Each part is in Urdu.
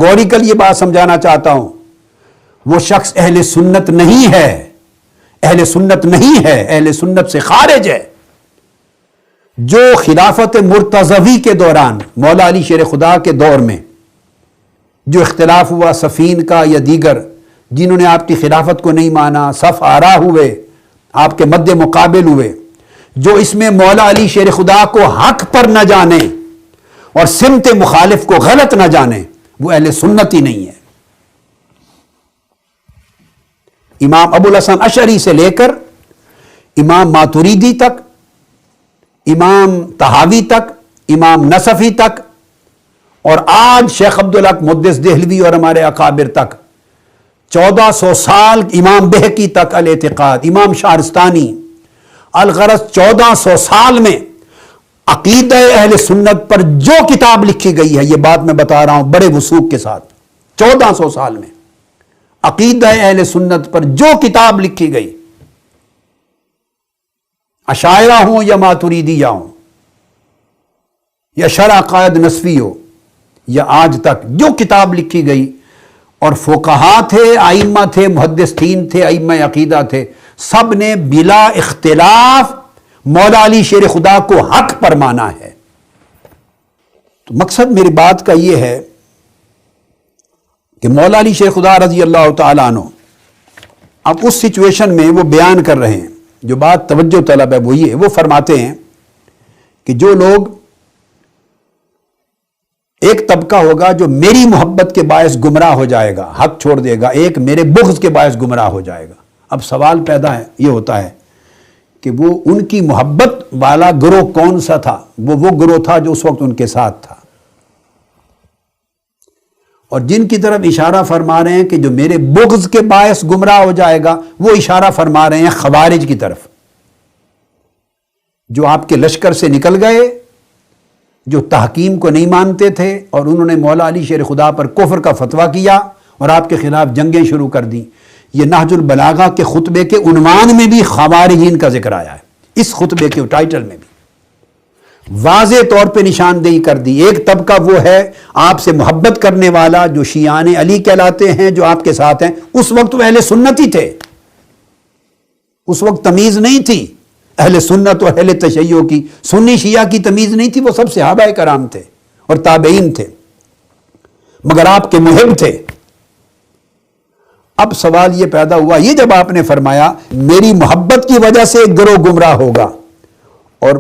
کیٹیگوریکل یہ بات سمجھانا چاہتا ہوں، وہ شخص اہل سنت نہیں ہے، اہل سنت نہیں ہے، اہل سنت سے خارج ہے، جو خلافت مرتضوی کے دوران مولا علی شیر خدا کے دور میں جو اختلاف ہوا صفین کا یا دیگر جنہوں نے آپ کی خلافت کو نہیں مانا، صف آرا ہوئے، آپ کے مد مقابل ہوئے، جو اس میں مولا علی شیر خدا کو حق پر نہ جانے اور سمت مخالف کو غلط نہ جانے، وہ اہل سنت ہی نہیں ہے۔ امام ابو الحسن اشعری سے لے کر امام ماتریدی تک، امام طحاوی تک، امام نصفی تک، اور آج شیخ عبدالحق محدث دہلوی اور ہمارے اکابر تک، 1400 سال امام بہقی تک الاعتقاد، امام شہرستانی، الغرض 1400 سال میں عقیدہ اہل سنت پر جو کتاب لکھی گئی ہے، یہ بات میں بتا رہا ہوں بڑے وثوق کے ساتھ، 1400 سال میں عقیدہ اہل سنت پر جو کتاب لکھی گئی، اشاعرہ ہوں یا ماتریدیہ ہوں یا شرح عقائد نسوی ہو، یا آج تک جو کتاب لکھی گئی، اور فقہا تھے، ائمہ تھے، محدثین تھے، ائمہ عقیدہ تھے، سب نے بلا اختلاف مولا علی شیر خدا کو حق پر مانا ہے۔ تو مقصد میری بات کا یہ ہے کہ مولا علی شیر خدا رضی اللہ تعالیٰ عنہ اب اس سچویشن میں وہ بیان کر رہے ہیں، جو بات توجہ طلب ہے وہ یہ، وہ فرماتے ہیں کہ جو لوگ، ایک طبقہ ہوگا جو میری محبت کے باعث گمراہ ہو جائے گا، حق چھوڑ دے گا، ایک میرے بغض کے باعث گمراہ ہو جائے گا۔ اب سوال پیدا ہے، یہ ہوتا ہے کہ وہ ان کی محبت والا گروہ کون سا تھا؟ وہ گروہ تھا جو اس وقت ان کے ساتھ تھا، اور جن کی طرف اشارہ فرما رہے ہیں کہ جو میرے بغض کے باعث گمراہ ہو جائے گا، وہ اشارہ فرما رہے ہیں خوارج کی طرف، جو آپ کے لشکر سے نکل گئے، جو تحکیم کو نہیں مانتے تھے، اور انہوں نے مولا علی شیر خدا پر کفر کا فتویٰ کیا اور آپ کے خلاف جنگیں شروع کر دیں۔ یہ نہج البلاغہ کے خطبے کے عنوان میں بھی خوارجین کا ذکر آیا ہے، اس خطبے کے ٹائٹل میں بھی واضح طور پہ نشاندہی کر دی۔ ایک طبقہ وہ ہے آپ سے محبت کرنے والا، جو شیعان علی کہلاتے ہیں، جو آپ کے ساتھ ہیں، اس وقت وہ اہل سنت ہی تھے، اس وقت تمیز نہیں تھی اہل سنت اور اہل تشیع کی، سنی شیعہ کی تمیز نہیں تھی، وہ سب صحابہ کرام تھے اور تابعین تھے، مگر آپ کے محب تھے۔ اب سوال یہ پیدا ہوا، یہ جب آپ نے فرمایا میری محبت کی وجہ سے ایک گروہ گمراہ ہوگا، اور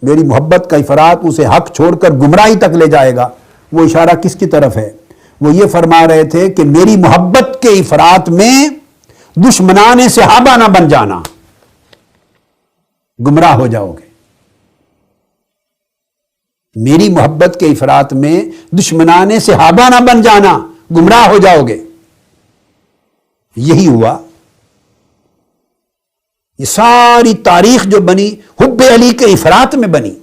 میری محبت کا افراط اسے حق چھوڑ کر گمراہی تک لے جائے گا، وہ اشارہ کس کی طرف ہے؟ وہ یہ فرما رہے تھے کہ میری محبت کے افراط میں دشمنان صحابہ نہ بن جانا، گمراہ ہو جاؤ گے۔ میری محبت کے افراط میں دشمنان صحابہ نہ بن جانا، گمراہ ہو جاؤ گے۔ یہی ہوا، یہ ساری تاریخ جو بنی حب علی کے افراط میں بنی،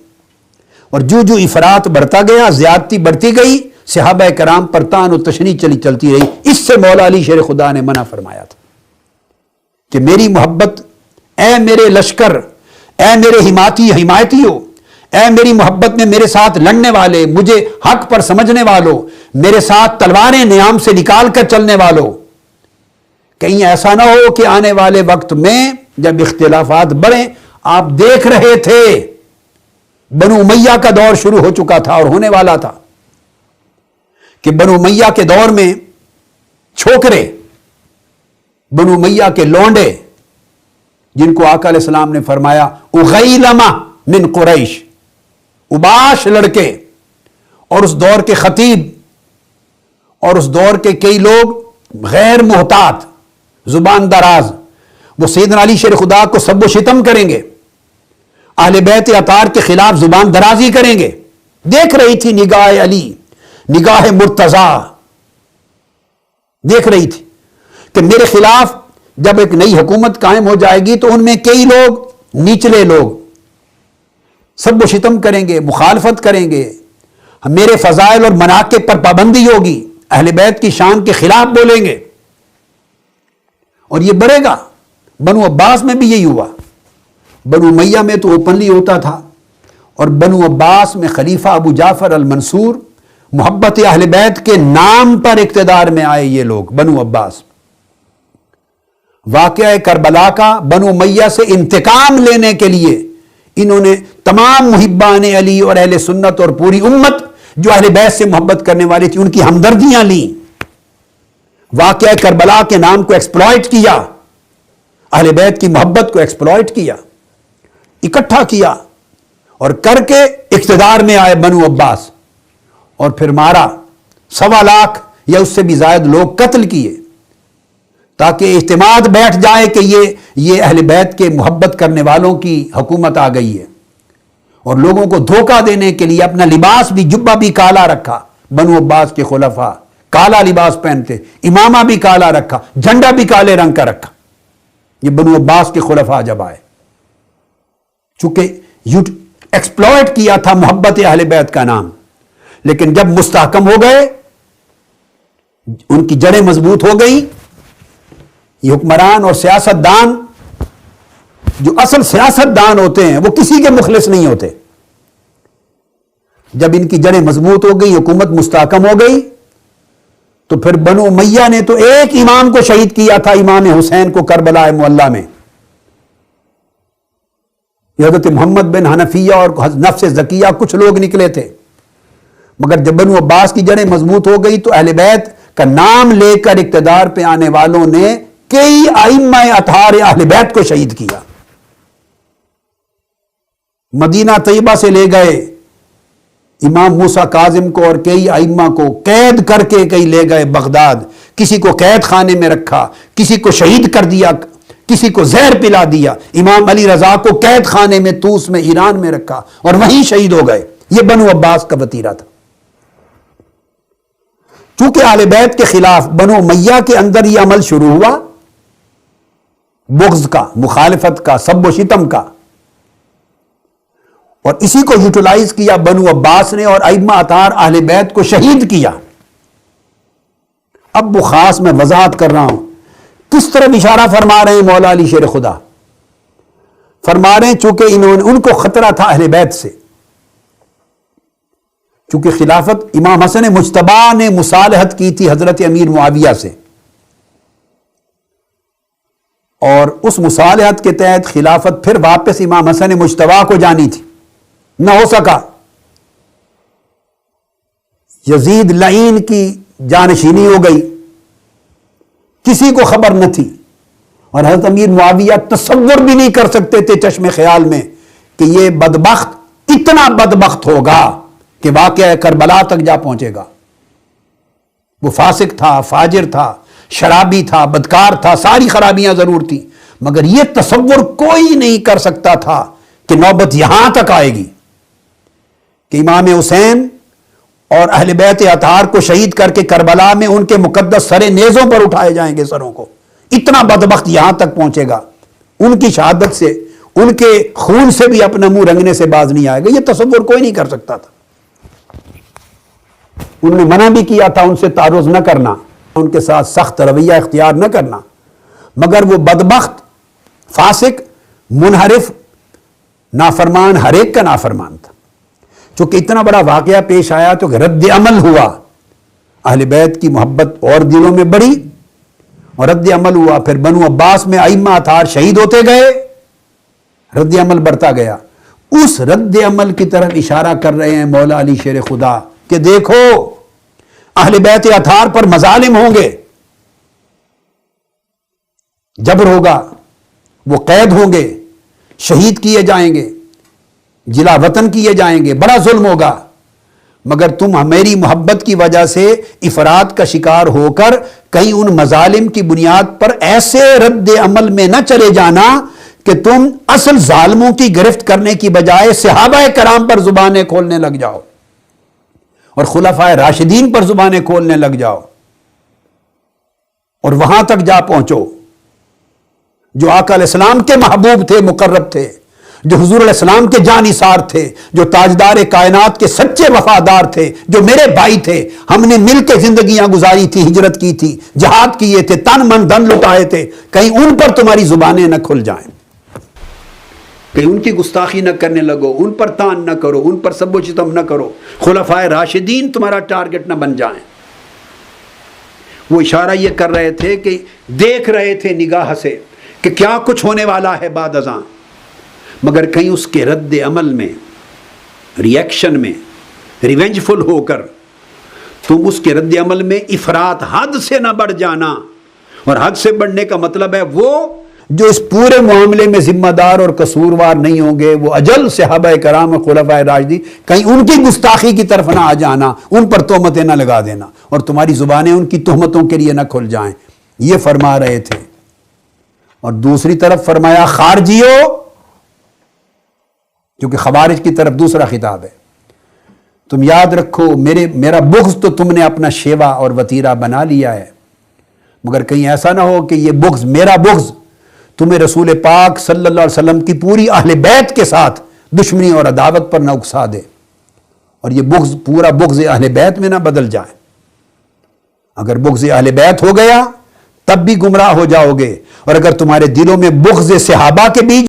اور جو جو افراط بڑھتا گیا، زیادتی بڑھتی گئی، صحابہ کرام پر طعن و تشنیع چلتی رہی۔ اس سے مولا علی شیر خدا نے منع فرمایا تھا کہ میری محبت، اے میرے لشکر، اے میرے حمایتیوں، اے میری محبت میں میرے ساتھ لڑنے والے، مجھے حق پر سمجھنے والوں، میرے ساتھ تلواریں نیام سے نکال کر چلنے والوں، کہیں ایسا نہ ہو کہ آنے والے وقت میں جب اختلافات بڑھیں، آپ دیکھ رہے تھے بنو امیہ کا دور شروع ہو چکا تھا اور ہونے والا تھا، کہ بنو امیہ کے دور میں چھوکرے، بنو امیہ کے لونڈے، جن کو آقا علیہ السلام نے فرمایا اغیلمہ من قریش، اباش لڑکے، اور اس دور کے خطیب اور اس دور کے کئی لوگ غیر محتاط، زبان دراز، وہ سیدنا علی شیر خدا کو سب و شتم کریں گے، اہل بیت اطہار کے خلاف زبان درازی کریں گے۔ دیکھ رہی تھی نگاہ علی، نگاہ مرتضیٰ دیکھ رہی تھی کہ میرے خلاف جب ایک نئی حکومت قائم ہو جائے گی تو ان میں کئی لوگ، نیچلے لوگ، سب و شتم کریں گے، مخالفت کریں گے، میرے فضائل اور مناقب پر پابندی ہوگی، اہل بیت کی شان کے خلاف بولیں گے، اور یہ بڑھے گا۔ بنو عباس میں بھی یہی ہوا، بنو امیہ میں تو اوپنلی ہوتا تھا، اور بنو عباس میں خلیفہ ابو جعفر المنصور محبت اہل بیت کے نام پر اقتدار میں آئے یہ لوگ بنو عباس. واقعہ کربلا کا بنو امیہ سے انتقام لینے کے لیے انہوں نے تمام محبان علی اور اہل سنت اور پوری امت جو اہل بیت سے محبت کرنے والی تھی ان کی ہمدردیاں لیں. واقعہ کربلا کے نام کو ایکسپلائٹ کیا، اہل بیت کی محبت کو ایکسپلائٹ کیا، اکٹھا کیا اور کر کے اقتدار میں آئے بنو عباس، اور پھر مارا. 1.25 لاکھ یا اس سے بھی زائد لوگ قتل کیے تاکہ اعتماد بیٹھ جائے کہ یہ اہل بیت کے محبت کرنے والوں کی حکومت آ گئی ہے. اور لوگوں کو دھوکہ دینے کے لیے اپنا لباس بھی، جبہ بھی کالا رکھا. بنو عباس کے خلفاء کالا لباس پہنتے، امامہ بھی کالا رکھا، جھنڈا بھی کالے رنگ کا رکھا. یہ بنو عباس کے خلفاء جب آئے، چونکہ ایکسپلوئٹ کیا تھا محبت اہل بیت کا نام، لیکن جب مستحکم ہو گئے، ان کی جڑیں مضبوط ہو گئی، یہ حکمران اور سیاست دان جو اصل سیاست دان ہوتے ہیں وہ کسی کے مخلص نہیں ہوتے. جب ان کی جڑیں مضبوط ہو گئی، حکومت مستحکم ہو گئی، تو پھر بنو امیہ نے تو ایک امام کو شہید کیا تھا، امام حسین کو کربلا معلی میں. حضرت محمد بن حنفیہ اور نفس زکیہ کچھ لوگ نکلے تھے، مگر جب بنو عباس کی جڑیں مضبوط ہو گئی تو اہل بیت کا نام لے کر اقتدار پہ آنے والوں نے کئی ائمہ اطہار اہل بیت کو شہید کیا. مدینہ طیبہ سے لے گئے امام موسیٰ کاظم کو اور کئی ائمہ کو قید کر کے کئی لے گئے بغداد، کسی کو قید خانے میں رکھا، کسی کو شہید کر دیا، کسی کو زہر پلا دیا. امام علی رضا کو قید خانے میں طوس میں ایران میں رکھا اور وہیں شہید ہو گئے. یہ بنو عباس کا وتیرہ تھا. چونکہ اہل بیت کے خلاف بنو امیہ کے اندر یہ عمل شروع ہوا، بغض کا، مخالفت کا، سب و شتم کا، اور اسی کو یوٹیلائز کیا بنو عباس نے اور ائمہ اطہار اہل بیت کو شہید کیا. اب وہ خاص میں وضاحت کر رہا ہوں کس طرح اشارہ فرما رہے ہیں مولا علی شیر خدا. فرما رہے ہیں چونکہ ان کو خطرہ تھا اہل بیت سے، چونکہ خلافت امام حسن مجتبی نے مصالحت کی تھی حضرت امیر معاویہ سے، اور اس مصالحت کے تحت خلافت پھر واپس امام حسن مجتبی کو جانی تھی، نہ ہو سکا. یزید لعین کی جانشینی ہو گئی، کسی کو خبر نہ تھی، اور حضرت امیر معاویہ تصور بھی نہیں کر سکتے تھے چشم خیال میں کہ یہ بدبخت اتنا بدبخت ہوگا کہ واقعہ کربلا تک جا پہنچے گا. وہ فاسق تھا، فاجر تھا، شرابی تھا، بدکار تھا، ساری خرابیاں ضرور تھیں، مگر یہ تصور کوئی نہیں کر سکتا تھا کہ نوبت یہاں تک آئے گی کہ امام حسین اور اہل بیت اطہار کو شہید کر کے کربلا میں ان کے مقدس سر نیزوں پر اٹھائے جائیں گے سروں کو. اتنا بدبخت یہاں تک پہنچے گا، ان کی شہادت سے، ان کے خون سے بھی اپنا منہ رنگنے سے باز نہیں آئے گا. یہ تصور کوئی نہیں کر سکتا تھا. انہوں نے منع بھی کیا تھا ان سے تعرض نہ کرنا، ان کے ساتھ سخت رویہ اختیار نہ کرنا، مگر وہ بدبخت، فاسق، منحرف، نافرمان ہر ایک کا نافرمان تھا. چونکہ اتنا بڑا واقعہ پیش آیا تو کہ رد عمل ہوا، اہل بیت کی محبت اور دلوں میں بڑھی اور رد عمل ہوا. پھر بنو عباس میں ائمہ اطہار شہید ہوتے گئے، رد عمل بڑھتا گیا. اس رد عمل کی طرف اشارہ کر رہے ہیں مولا علی شیر خدا کہ دیکھو اہل بیت اطہار پر مظالم ہوں گے، جبر ہوگا، وہ قید ہوں گے، شہید کیے جائیں گے، جلا وطن کیے جائیں گے، بڑا ظلم ہوگا، مگر تم میری محبت کی وجہ سے افراط کا شکار ہو کر کہیں ان مظالم کی بنیاد پر ایسے رد عمل میں نہ چلے جانا کہ تم اصل ظالموں کی گرفت کرنے کی بجائے صحابہ کرام پر زبانیں کھولنے لگ جاؤ اور خلفائے راشدین پر زبانیں کھولنے لگ جاؤ اور وہاں تک جا پہنچو جو آقا علیہ السلام کے محبوب تھے، مقرب تھے، جو حضور علیہ السلام کے جانثار تھے، جو تاجدار کائنات کے سچے وفادار تھے، جو میرے بھائی تھے، ہم نے مل کے زندگیاں گزاری تھی، ہجرت کی تھی، جہاد کیے تھے، تن من دھن لٹائے تھے، کہیں ان پر تمہاری زبانیں نہ کھل جائیں. کہ ان کی گستاخی نہ کرنے لگو، ان پر تان نہ کرو، ان پر سب و ستم نہ کرو، خلفائے راشدین تمہارا ٹارگٹ نہ بن جائیں۔ وہ اشارہ یہ کر رہے تھے کہ دیکھ رہے تھے نگاہ سے کہ کیا کچھ ہونے والا ہے بعد ازاں، مگر کہیں اس کے رد عمل میں، ریئیکشن میں، ریونجفل ہو کر تم اس کے رد عمل میں افراط، حد سے نہ بڑھ جانا۔ اور حد سے بڑھنے کا مطلب ہے وہ جو اس پورے معاملے میں ذمہ دار اور قصوروار نہیں ہوں گے، وہ اجل صحابہ کرام اور خلفائے راشدین، کہیں ان کی گستاخی کی طرف نہ آ جانا، ان پر تہمتیں نہ لگا دینا اور تمہاری زبانیں ان کی تہمتوں کے لیے نہ کھل جائیں، یہ فرما رہے تھے۔ اور دوسری طرف فرمایا خارجیو، کیونکہ خوارج کی طرف دوسرا خطاب ہے، تم یاد رکھو میرا بغض تو تم نے اپنا شیوا اور وتیرہ بنا لیا ہے، مگر کہیں ایسا نہ ہو کہ یہ بغض، میرا بغض، تمہیں رسول پاک صلی اللہ علیہ وسلم کی پوری اہل بیت کے ساتھ دشمنی اور عداوت پر نہ اکسا دے، اور یہ بغض پورا بغض اہل بیت میں نہ بدل جائے۔ اگر بغض اہل بیت ہو گیا تب بھی گمراہ ہو جاؤ گے، اور اگر تمہارے دلوں میں بغض صحابہ کے بیچ